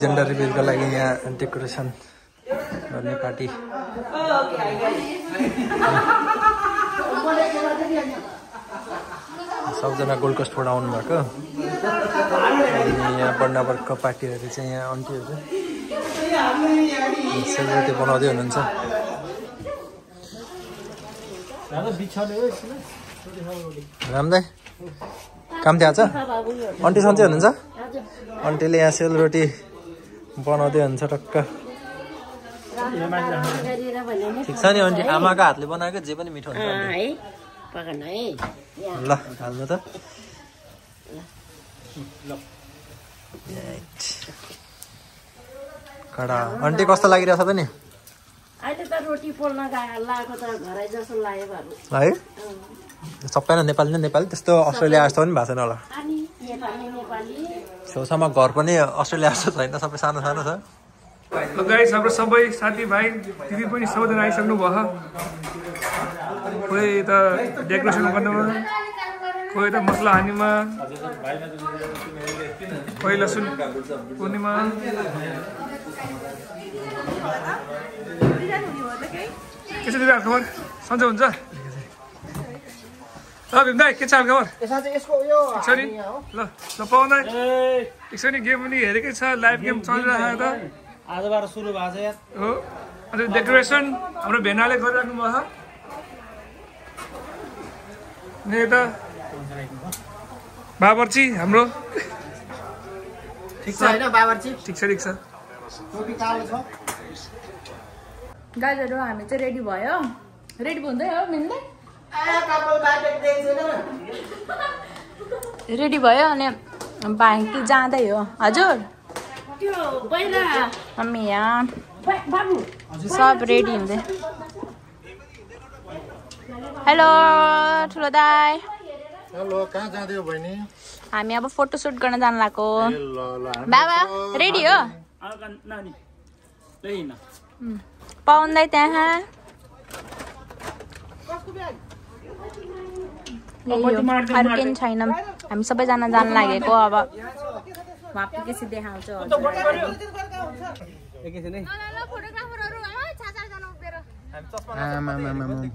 Gender रिभिलको लागि यहाँ decoration गर्ने पार्टी सबजना गोल्ड कोस्टबाट आउनु भएको अनि यहाँ बन्नावरको पार्टीहरू चाहिँ यहाँ आन्टीहरू सेलिब्रेटी बनाउँदै हुनुहुन्छ राम दाइ काम थियो आज आन्टी सन्चै हुनुहुन्छ आन्टीले यहाँ सेलरोटी बनाउँदै हुन्छ टक्क ठिक छ नि आन्टी आमाको हातले बनाएको जे पनि मिठो हुन्छ ल हाल्नु त कडा आन्टी कस्तो लागिरहेछ त नि अहिले त रोटी पोल्न लागेको त घरै जस्तो लाग्यो है सबैजना नेपाली नै नेपाली त्यस्तो अस्ट्रेलिया जस्तो पनि भएको छैन होला छेउछाउमा घर पनि अस्ट्रेलिया जस्तो छैन सबै सानो सानो छ गाइस हाम्रो सबै साथीभाइ दिदी पनि सबैजना आइसक्नु भयो कोही त डेकोरेसन गर्नुमा कोही त मसला हानीमा कोही लसुन कुर्नेमा के छ दिदी खबर सन्चै हुन्छ ल भीम दाइ के छ खबर छ नि ल पाउन ठिक छ नि गेम पनि हेरेकै छ लाइभ गेम चलिरहेको त आजबाट सुरु भएको छ यार हो अनि डेकोरेसन हाम्रो भेनाले गरिराख्नु भयो नि यता बाबरची हाम्रो ठिक छ हैन बाबरची ठिक छ टोपी कालो छ गाइजहरु हामी चाहिँ रेडी भयो रेडी हुँदै हो मिल्दै रेडी भयो अनि बाइक जाँदै हो हजुर मम्मी यहाँ सब रेडी हुँदै हेलो ठुलो दाइ हेलो कहाँ जाँदै हो बहिनी हामी अब फोटो सुट गर्न जान लागेको बाबा रेडी हो पाउन दाइ त्यहाँ अरू केही छैन हामी सबैजना जान लागेको अब एकैछिन देखाउँछु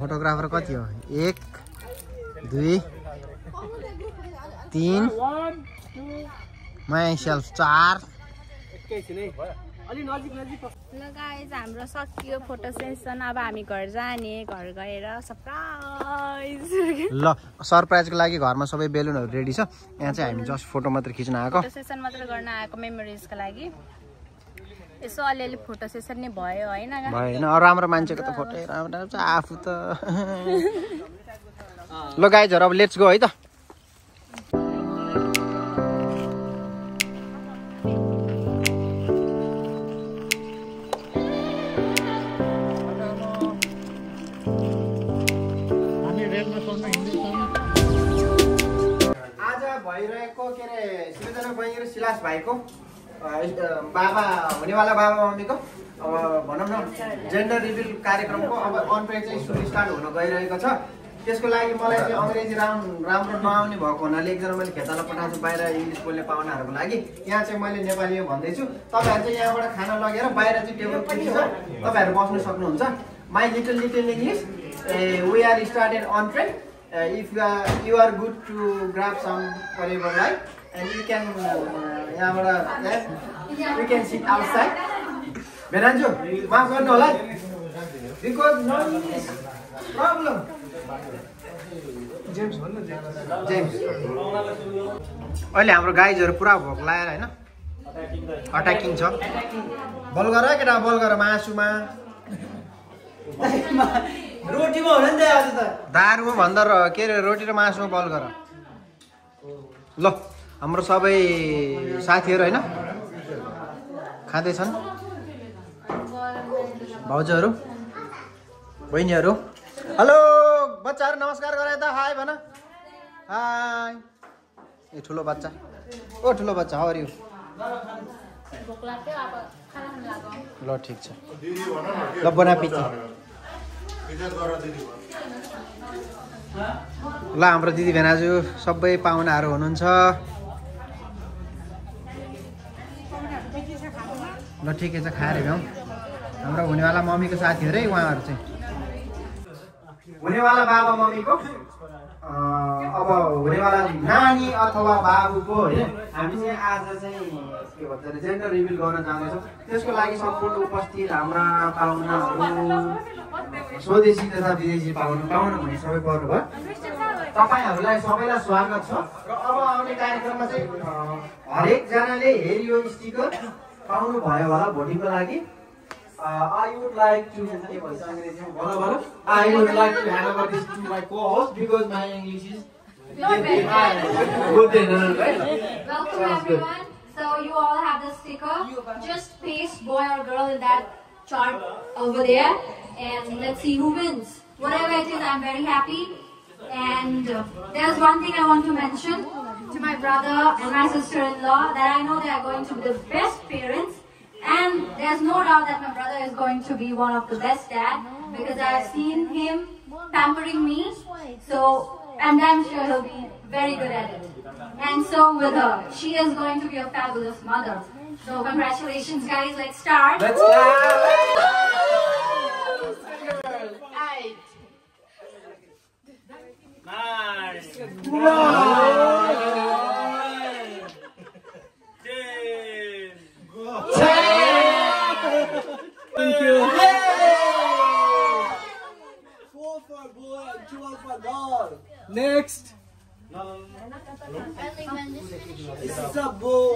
फोटोग्राफर कति हो 1 2 3 माइसेल्फ 4 ल गाइज हाम्रो सकियो फोटो सेसन अब हामी घर जाने घर गएर सरप्राइज ल सरप्राइजको लागि घरमा सबै बेलुनहरु रेडी छ यहाँ चाहिँ हामी जस्ट फोटो मात्र खिच्न आएको फोटो सेसन मात्र गर्न आएको मेमोरिजको लागि यसो अलिअलि फोटो सेसन नै भयो हैन हैन राम्रो मान्छेको त फोटो राम्रो छ आफू त ल गाइजहरु अब लेट्स गो है त भइरहेको के अरे सृजना बहिनी र सिलास भाइको बाबा हुनेवाला बाबा मम्मीको अब भनौँ न जेन्डर रिभिल कार्यक्रमको अब अनप्रेड चाहिँ सुरु स्टार्ट हुन गइरहेको छ त्यसको लागि मलाई चाहिँ अङ्ग्रेजी राम्रो नआउने भएको हुनाले एकजना मैले खेताला पठाएको छु बाहिर इङ्ग्लिस बोल्ने पाहुनाहरूको लागि यहाँ चाहिँ मैले नेपालीमा भन्दैछु तपाईँहरू चाहिँ यहाँबाट खाना लगेर बाहिर चाहिँ टेबल पनि छ तपाईँहरू बस्न सक्नुहुन्छ my little English we are started unprepared if you are good to grab some whatever right and you can we can sit outside Benanjo maaf गर्नु होला because no English problem James भन्न James अहिले हाम्रो गाइजहरु पुरा भोक लागेर हैन attacking छ बल गर केटा बल गर मासुमा रोटीमा हो नि त आज त दारुमा भन्दा के रे रोटी र मासुमा बल गर ल हाम्रो सबै साथीहरु हैन खादै छन् भाउजूहरु बहिनीहरु हेलो बच्चाहरु नमस्कार गरे त हाय भन हाय ए ठुलो बच्चा ओ ठुलो बच्चा हाउ आर यु भोक लाग्यो अब खाना खान लागौ ल ठीक छ ल बना पिटी ल हाम्रो दिदी भेनाजु सबै पाहुनाहरु हुनुहुन्छ ल ठिकै छ खाएर भ्याउँ हाम्रो हुनेवाला मम्मीको साथीहरु है उहाँहरु चाहिँ हुनेवाला बाबा मम्मीको अब हुनेवाला नानी अथवा बाबुको हैन हामी चाहिँ आज चाहिँ के भन्छ रे जेन्डर रिभिल गर्न जाँदैछौँ त्यसको लागि सम्पूर्ण उपस्थित हाम्रा पाहुनाहरु स्वदेशी तथा विदेशी पाहुना भने सबै पर्नुभयो तपाईहरुलाई सबैलाई स्वागत छ र अब आउने कार्यक्रममा चाहिँ हरेक जनाले हेरी यो स्टिकर पाउनु भयो होला भोटिङको लागि I would like to hand over this to my co-host because my English is not very good. Welcome everyone. So you all have the sticker. Just paste boy or girl in that chart over there, and let's see who wins. Whatever it is, I'm very happy. And there's one thing I want to mention to my brother and my sister-in-law that I know they are going to be the best parents. And there's no doubt that my brother is going to be one of the best dad because I've seen him pampering me. So, and I'm sure he'll be very good at it. And so with her, she is going to be a fabulous mother. So congratulations guys, let's start. Let's start. Nice. Thank you. Yay! 4 for boy and 2 for girl. Next. It's a boy.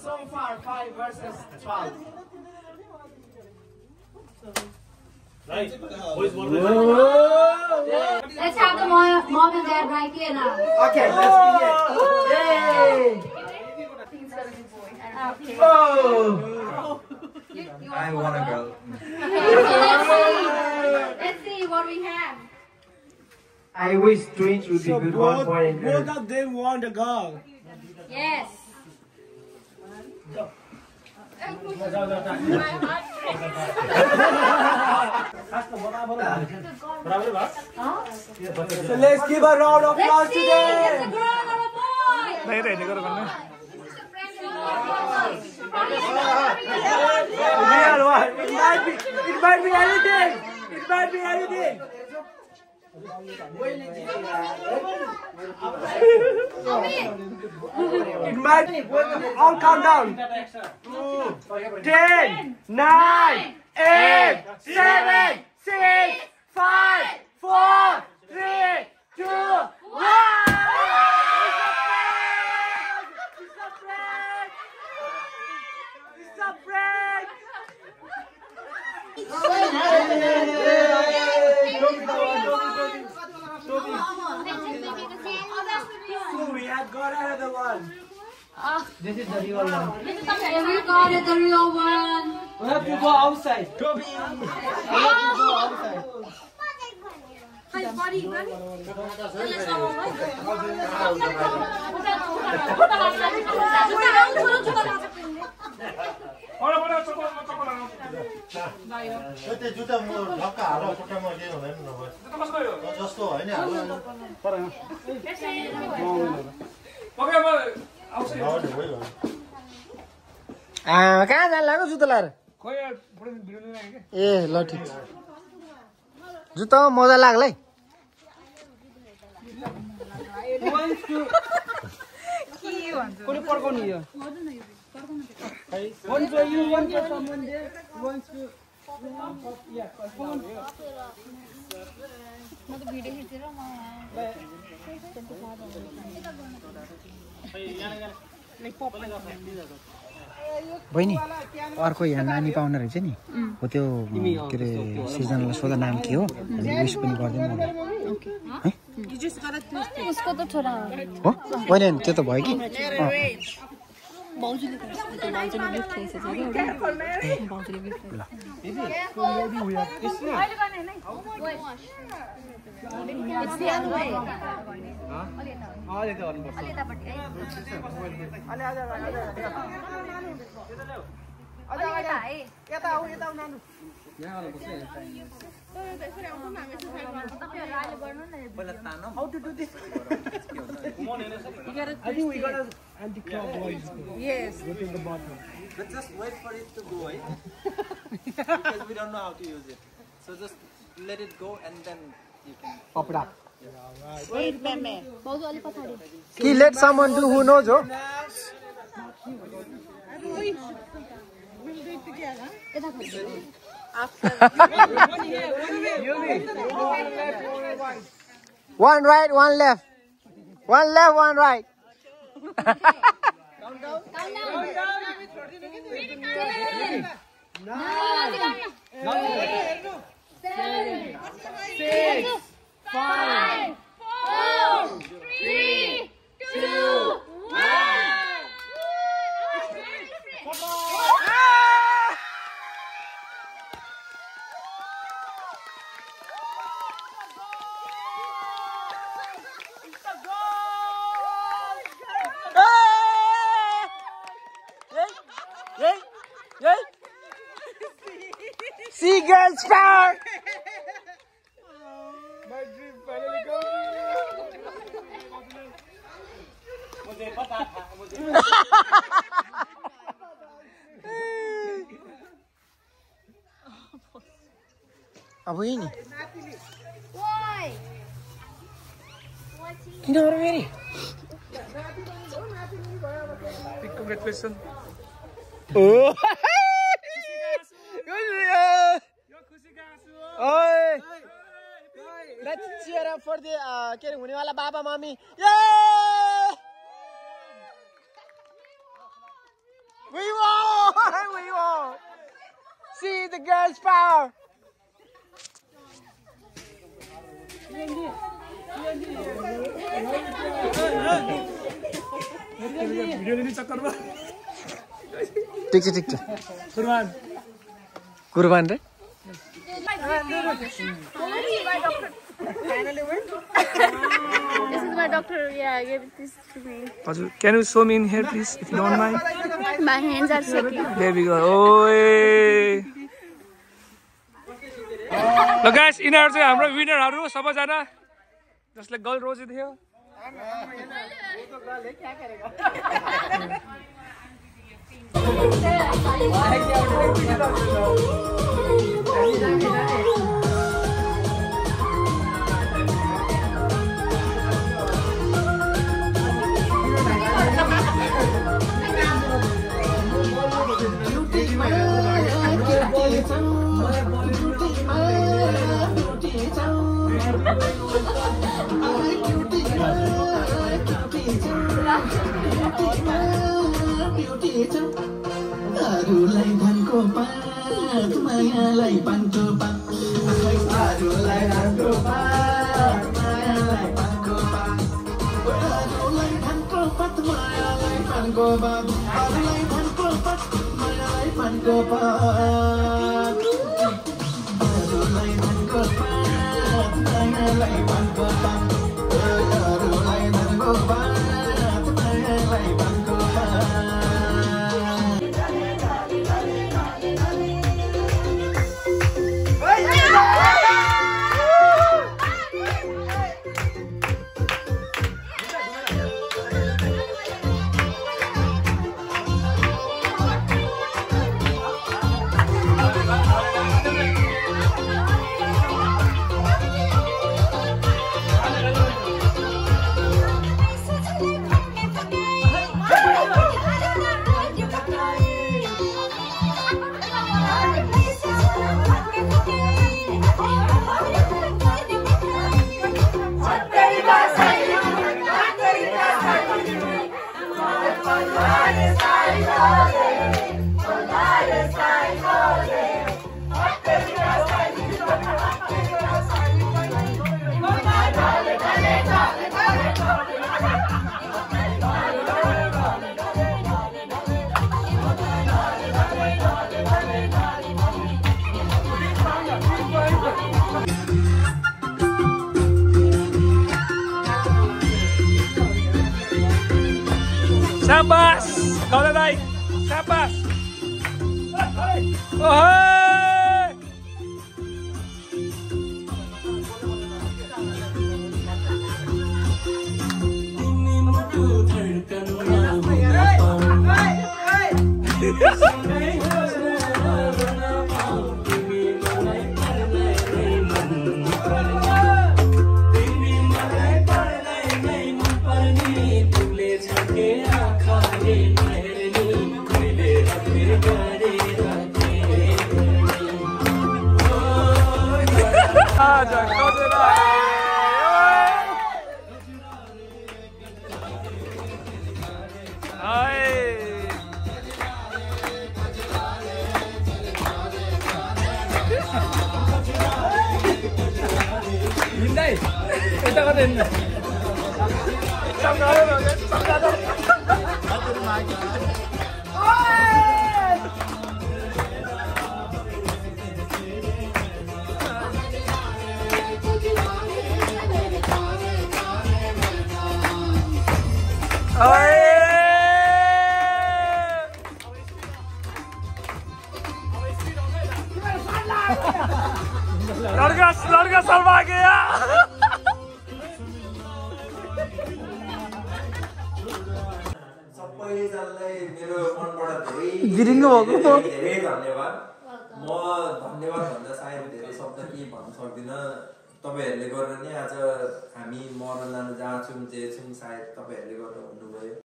So far, 5 versus 12. Right. Let's have the mom and dad right here now. Okay, let's begin. Yay! Okay. Oh! I want a girl. Let's see what we have. I wish twins would be So good 1 point. both of them want a girl. Yes. So let's give a round of applause Let's see. today. It's a girl or a boy. Real one. It might be anything. It might be anything. It might be. All count down. 10, 9, 8, 7, 6, 5, 4, 3, 2, 1. It's a prank. So we had got another one. This is the real one. And we got it, the real one. We have to go outside. त्यो जुत्ता म ढक्क हाल खुट्टामा के हुँदैन नभए जस्तो होइन कहाँ जानु लाग्यो जुत्ता लाएर ए ल ठिक छ जुत्ता मजा लाग्ला है कुनै पर्काउनु यो one for you, one for someone there, one for yeah, one. बहिनी अर्को यहाँ नानी पाउनु रहेछ नि हो त्यो के अरे सिजनलाई सोधा नाम के हो विश पनि गर्दैन उसको त छोरा हो होइन त्यो त भयो कि बाउजूले बाउजूले गिफ्ट ल्याइसकेछ कि बाउजूले gift It's the other way. How to do this? I think we got an anti-clockwise. Yes. Go to the bottom. But just wait for it to go, eh? Because we don't know how to use it. So just let it go and then you can Pop it up. Wait, meme. let someone do who knows, oh? We'll do it together. One right, one left. One left, one right. See, girls power! My dream finally comes अब यही नि Why? किन अरे फेरि Congratulations. Oi! Let's cheer up for the के अरे हुनेवाला बाबा mummy Yay! We won! We won! See the girls' power! Video ini cakar ba? ठिक छ Kurban. कुर्बान रे This is my doctor. Yeah, give this to me. Can you show me in here, please, if you don't mind? My hands are shaking. There we go. Oh, ल guys यिनीहरु चाहिँ हाम्रो विनरहरु सबैजना जसले girl रोजी थियो Sabas! Kau dah naik! Sabas! Oh, hey! Ini लड़का शर्मा गया सबैजनालाई मेरो मनबाट गिरिङ्गो भएको धेरै धन्यवाद। म धन्यवाद भन्दा सायद धेरै शब्द के भन्न सक्दिनँ। तपाईँहरूले गरेर नै आज हामी मरण जान जहाँ छौँ जे छौँ सायद तपाईँहरूले गरेर हुनुभयो।